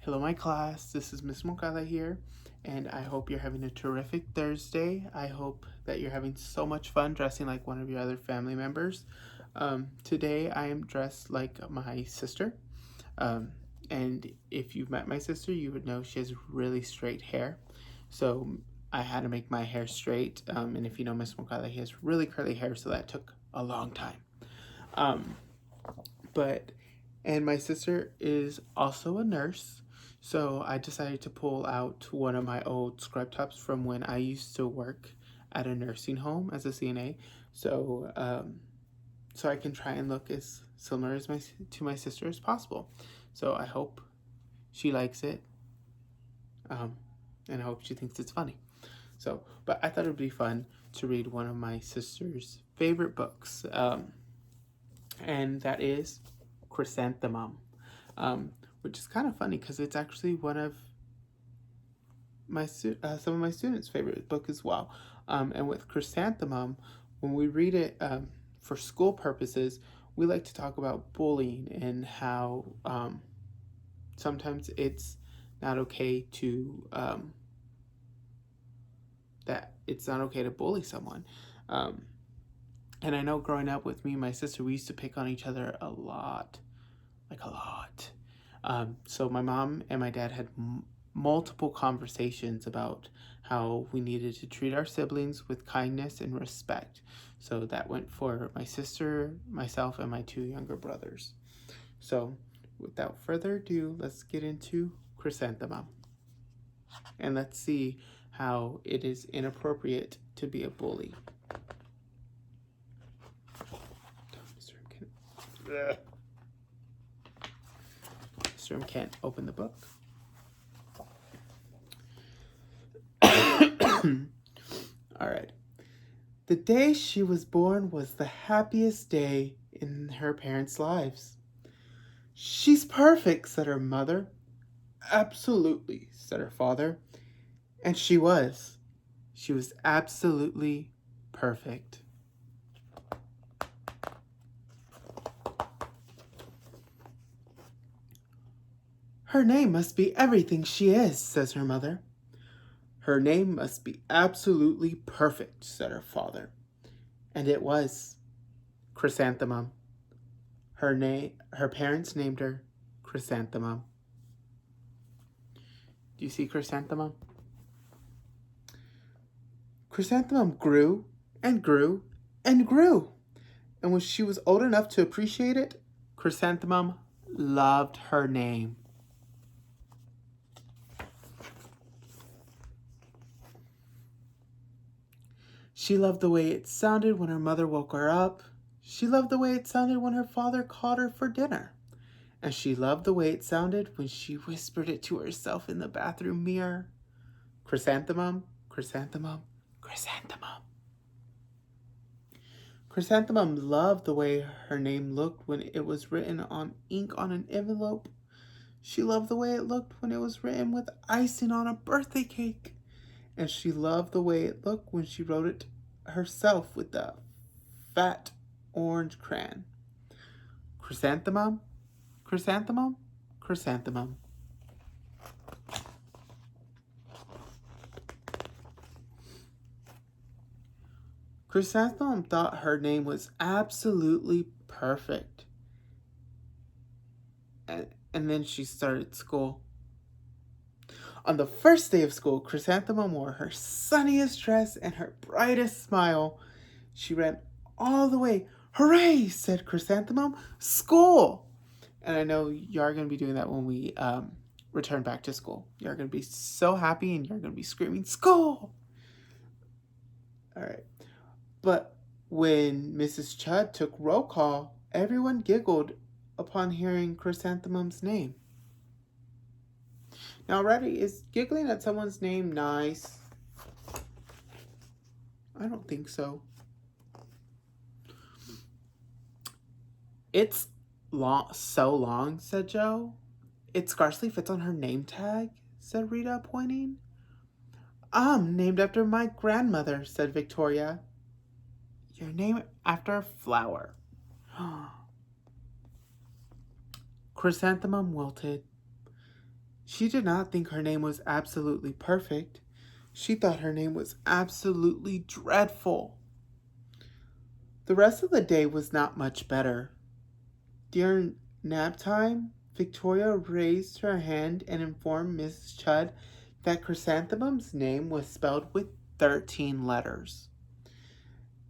Hello, my class. This is Miss Moncada here, and I hope you're having a terrific Thursday. I hope that you're having so much fun dressing like one of your other family members. Today, I am dressed like my sister. Um, and if you've met my sister, you would know she has really straight hair. So I had to make my hair straight. And if you know Miss Moncada, he has really curly hair, so that took a long time. Um, but and my sister is also a nurse, so I decided to pull out one of my old scrub tops from when I used to work at a nursing home as a CNA. So so I can try and look as similar as to my sister as possible. So I hope she likes it, um, and I hope she thinks it's funny. So, but I thought it would be fun to read one of my sister's favorite books, and that is Chrysanthemum, um, which is kind of funny because it's actually one of some of my students' favorite book as well. And with Chrysanthemum, when we read it for school purposes, we like to talk about bullying and how sometimes it's not okay to bully someone. Um, and I know growing up with me and my sister, we used to pick on each other a lot, like a lot. So my mom and my dad had multiple conversations about how we needed to treat our siblings with kindness and respect. So that went for my sister, myself, and my two younger brothers. So without further ado, let's get into Chrysanthemum. And let's see how it is inappropriate to be a bully. Mr. M can't open the book. All right. The day she was born was the happiest day in her parents' lives. She's perfect, said her mother. Absolutely, said her father. And she was. She was absolutely perfect. Her name must be everything she is, says her mother. Her name must be absolutely perfect, said her father. And it was. Chrysanthemum. Her parents named her Chrysanthemum. Do you see Chrysanthemum? Chrysanthemum grew and grew and grew. And when she was old enough to appreciate it, Chrysanthemum loved her name. She loved the way it sounded when her mother woke her up. She loved the way it sounded when her father called her for dinner. And she loved the way it sounded when she whispered it to herself in the bathroom mirror. Chrysanthemum, Chrysanthemum, Chrysanthemum. Chrysanthemum loved the way her name looked when it was written on ink on an envelope. She loved the way it looked when it was written with icing on a birthday cake. And she loved the way it looked when she wrote it herself with the fat orange crayon. Chrysanthemum, Chrysanthemum, Chrysanthemum. Chrysanthemum thought her name was absolutely perfect. And then she started school. On the first day of school, Chrysanthemum wore her sunniest dress and her brightest smile. She ran all the way. Hooray, said Chrysanthemum. School! And I know you're going to be doing that when we return back to school. You're going to be so happy and you're going to be screaming, school! All right. But when Mrs. Chud took roll call, everyone giggled upon hearing Chrysanthemum's name. Now, already, is giggling at someone's name nice? I don't think so. It's so long, said Joe. It scarcely fits on her name tag, said Rita, pointing. Named after my grandmother, said Victoria. You're named after a flower. Chrysanthemum wilted. She did not think her name was absolutely perfect. She thought her name was absolutely dreadful. The rest of the day was not much better. During nap time, Victoria raised her hand and informed Mrs. Chudd that Chrysanthemum's name was spelled with 13 letters.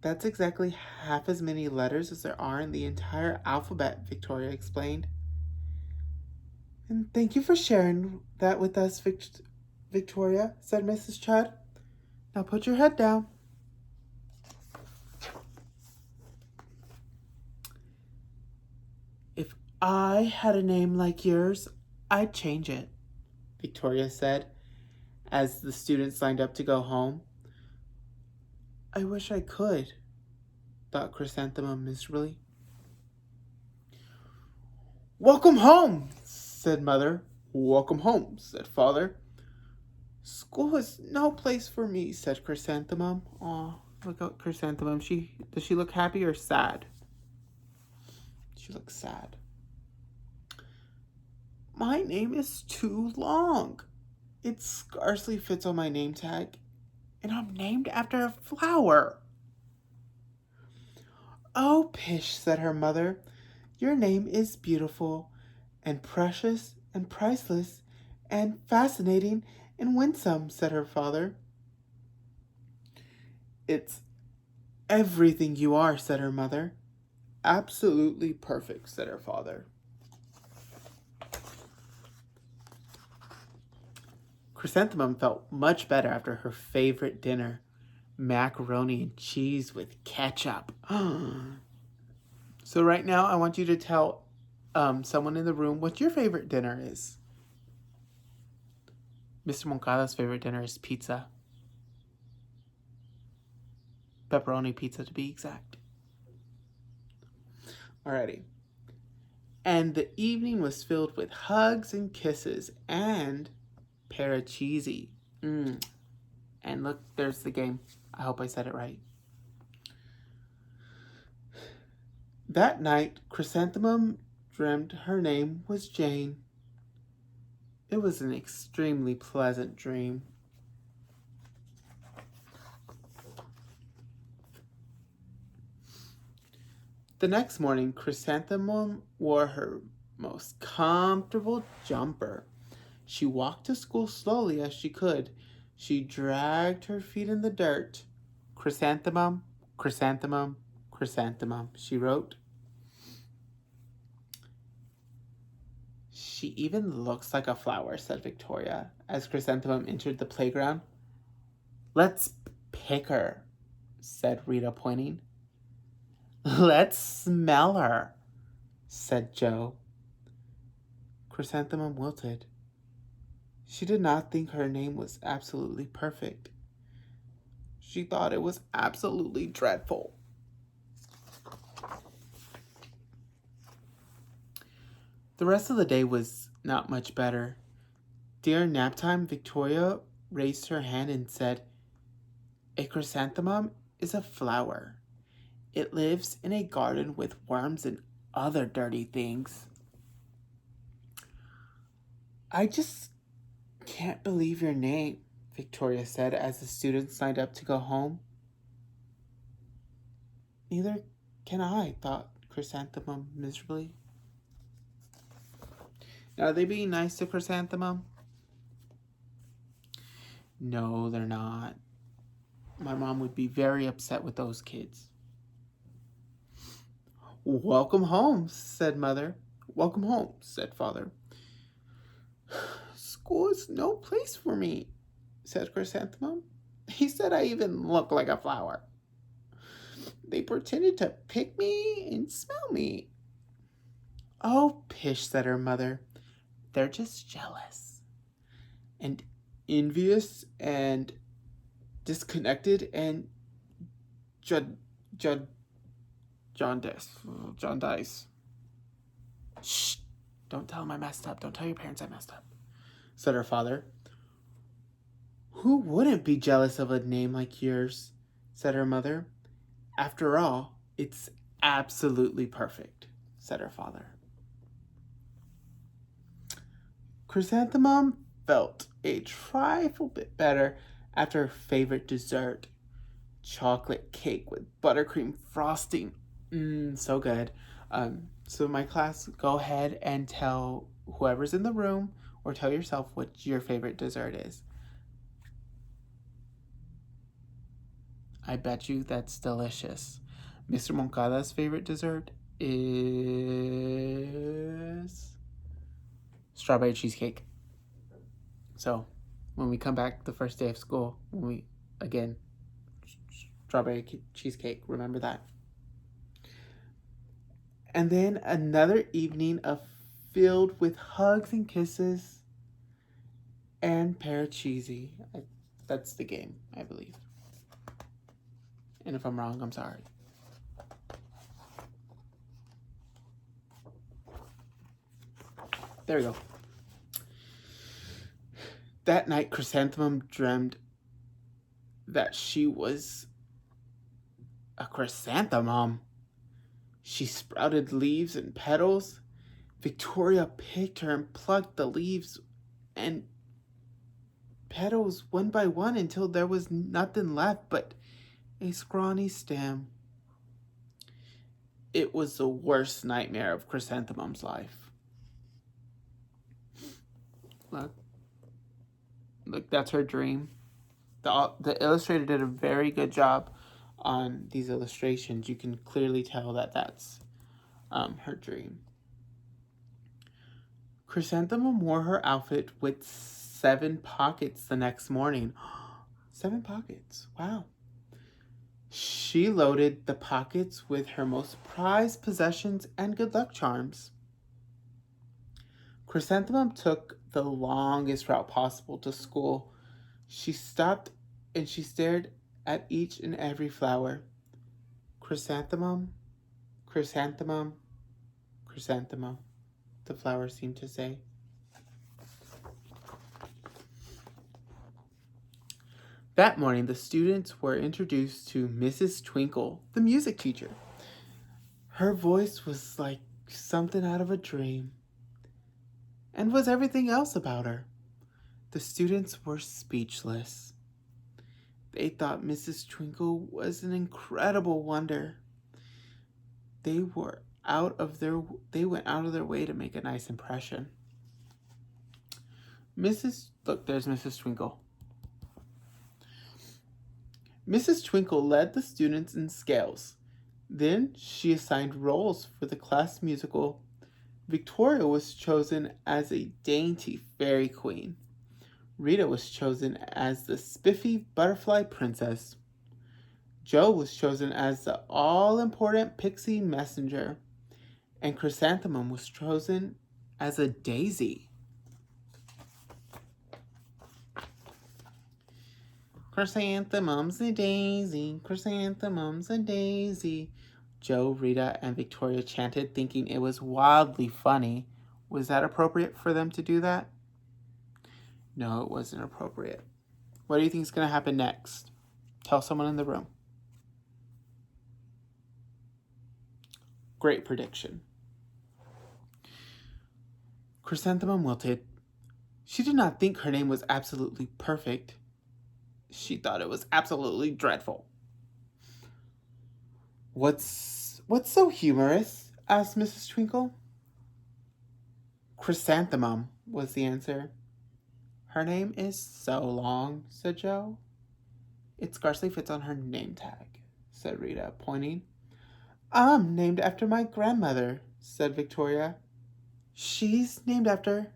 That's exactly half as many letters as there are in the entire alphabet, Victoria explained. And thank you for sharing that with us, Victoria, said Mrs. Chudd. Now put your head down. If I had a name like yours, I'd change it, Victoria said as the students lined up to go home. I wish I could, thought Chrysanthemum miserably. Welcome home, said Mother. Welcome home, said Father. School is no place for me, said Chrysanthemum. Aw, look at Chrysanthemum. Does she look happy or sad? She looks sad. My name is too long. It scarcely fits on my name tag, and I'm named after a flower. Oh, pish, said her mother. Your name is beautiful and precious and priceless and fascinating and winsome, said her father. It's everything you are, said her mother. Absolutely perfect, said her father. Chrysanthemum felt much better after her favorite dinner, macaroni and cheese with ketchup. So right now, I want you to tell someone in the room what your favorite dinner is. Mr. Moncada's favorite dinner is pizza. Pepperoni pizza, to be exact. Alrighty. And the evening was filled with hugs and kisses and Parachisi. And look, there's the game. I hope I said it right. That night, Chrysanthemum dreamt her name was Jane. It was an extremely pleasant dream. The next morning, Chrysanthemum wore her most comfortable jumper. She walked to school slowly as she could. She dragged her feet in the dirt. Chrysanthemum, Chrysanthemum, Chrysanthemum, she wrote. She even looks like a flower, said Victoria, as Chrysanthemum entered the playground. Let's pick her, said Rita, pointing. Let's smell her, said Joe. Chrysanthemum wilted. She did not think her name was absolutely perfect. She thought it was absolutely dreadful. The rest of the day was not much better. During nap time, Victoria raised her hand and said, A chrysanthemum is a flower. It lives in a garden with worms and other dirty things. I just can't believe your name, Victoria said as the students signed up to go home. Neither can I, thought Chrysanthemum miserably. Now, are they being nice to Chrysanthemum? No, they're not. My mom would be very upset with those kids. Welcome home, said Mother. Welcome home, said Father. School is no place for me, said Chrysanthemum. He said I even look like a flower. They pretended to pick me and smell me. Oh, pish, said her mother. They're just jealous and envious and disconnected and jaundice. Shh, don't tell them I messed up. Don't tell your parents I messed up, said her father. Who wouldn't be jealous of a name like yours, said her mother. After all, it's absolutely perfect, said her father. Chrysanthemum felt a trifle bit better after her favorite dessert, chocolate cake with buttercream frosting. So good. So my class, go ahead and tell whoever's in the room or tell yourself what your favorite dessert is. I bet you that's delicious. Mr. Moncada's favorite dessert is strawberry cheesecake. So when we come back the first day of school, again, strawberry cheesecake, remember that. And then another evening filled with hugs and kisses and Paracheesy. That's the game, I believe. And if I'm wrong, I'm sorry. There we go. That night, Chrysanthemum dreamed that she was a chrysanthemum. She sprouted leaves and petals. Victoria picked her and plucked the leaves and petals one by one until there was nothing left but a scrawny stem. It was the worst nightmare of Chrysanthemum's life. Look, that's her dream. The illustrator did a very good job on these illustrations. You can clearly tell that that's her dream. Chrysanthemum wore her outfit with 7 pockets the next morning. 7 pockets, wow. She loaded the pockets with her most prized possessions and good luck charms. Chrysanthemum took the longest route possible to school. She stopped and she stared at each and every flower. Chrysanthemum, chrysanthemum, chrysanthemum, the flowers seemed to say. That morning, the students were introduced to Mrs. Twinkle, the music teacher. Her voice was like something out of a dream, and was everything else about her. The students were speechless. They thought Mrs. Twinkle was an incredible wonder. They went out of their way to make a nice impression. Look, there's Mrs. Twinkle. Mrs. Twinkle led the students in scales. Then she assigned roles for the class musical. Victoria was chosen as a dainty fairy queen. Rita was chosen as the spiffy butterfly princess. Jo was chosen as the all-important pixie messenger. And Chrysanthemum was chosen as a daisy. Chrysanthemum's a daisy, chrysanthemum's a daisy. Jo, Rita, and Victoria chanted, thinking it was wildly funny. Was that appropriate for them to do that? No, it wasn't appropriate. What do you think is going to happen next? Tell someone in the room. Great prediction. Chrysanthemum wilted. She did not think her name was absolutely perfect. She thought it was absolutely dreadful. What's so humorous? Asked Mrs. Twinkle. Chrysanthemum was the answer. Her name is so long, said Jo. It scarcely fits on her name tag, said Rita, pointing. I'm named after my grandmother, said Victoria. She's named after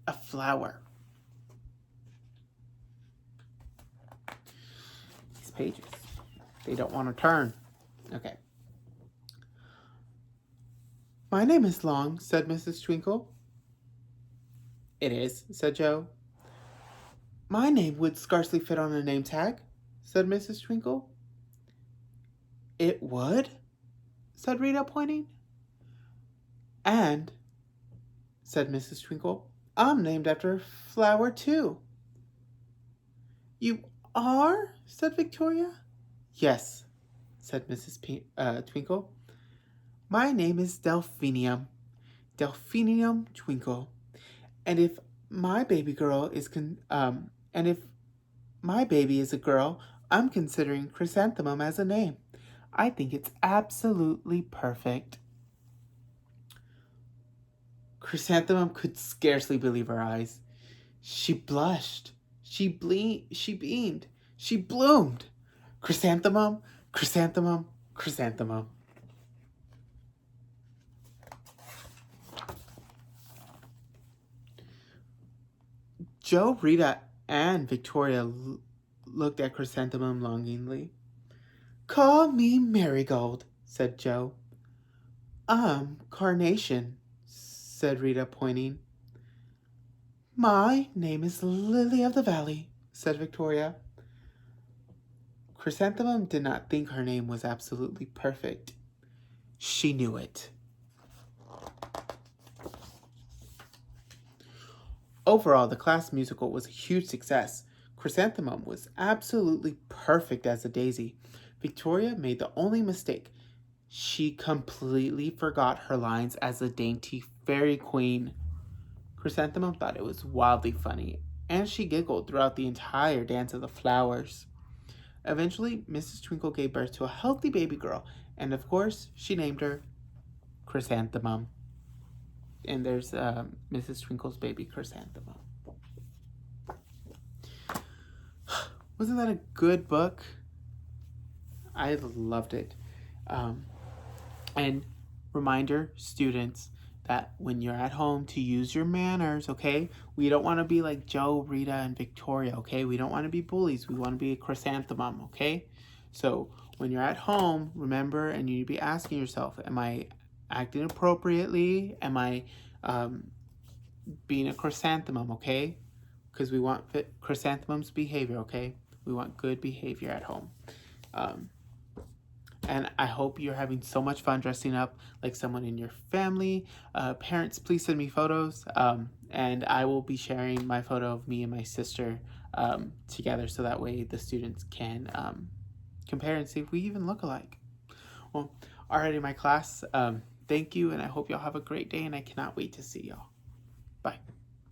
a flower. These pages, they don't want to turn. Okay. My name is long, said Mrs. Twinkle. It is, said Jo. My name would scarcely fit on a name tag, said Mrs. Twinkle. It would, said Rita, pointing. And, said Mrs. Twinkle, I'm named after a flower, too. You are? Said Victoria. Yes, said Mrs. Twinkle. My name is Delphinium. Delphinium Twinkle. And if my baby girl is and if my baby is a girl, I'm considering Chrysanthemum as a name. I think it's absolutely perfect. Chrysanthemum could scarcely believe her eyes. She blushed. She beamed. She bloomed. Chrysanthemum, chrysanthemum, chrysanthemum. Joe, Rita, and Victoria looked at Chrysanthemum longingly. Call me Marigold, said Joe. Carnation, said Rita, pointing. My name is Lily of the Valley, said Victoria. Chrysanthemum did not think her name was absolutely perfect. She knew it. Overall, the class musical was a huge success. Chrysanthemum was absolutely perfect as a daisy. Victoria made the only mistake. She completely forgot her lines as a dainty fairy queen. Chrysanthemum thought it was wildly funny, and she giggled throughout the entire Dance of the Flowers. Eventually, Mrs. Twinkle gave birth to a healthy baby girl, and of course, she named her Chrysanthemum. And there's Mrs. Twinkle's baby Chrysanthemum. Wasn't that a good book? I loved it. And reminder, students, that when you're at home to use your manners, okay? We don't want to be like Joe, Rita, and Victoria, okay? We don't want to be bullies. We want to be a chrysanthemum, okay? So when you're at home, remember, and you need to be asking yourself, am I acting appropriately? Am I being a chrysanthemum, okay? Because we want chrysanthemum's behavior, okay? We want good behavior at home. And I hope you're having so much fun dressing up like someone in your family. Parents, please send me photos. And I will be sharing my photo of me and my sister together so that way the students can compare and see if we even look alike. Well, alrighty, my class. Thank you, and I hope y'all have a great day, and I cannot wait to see y'all.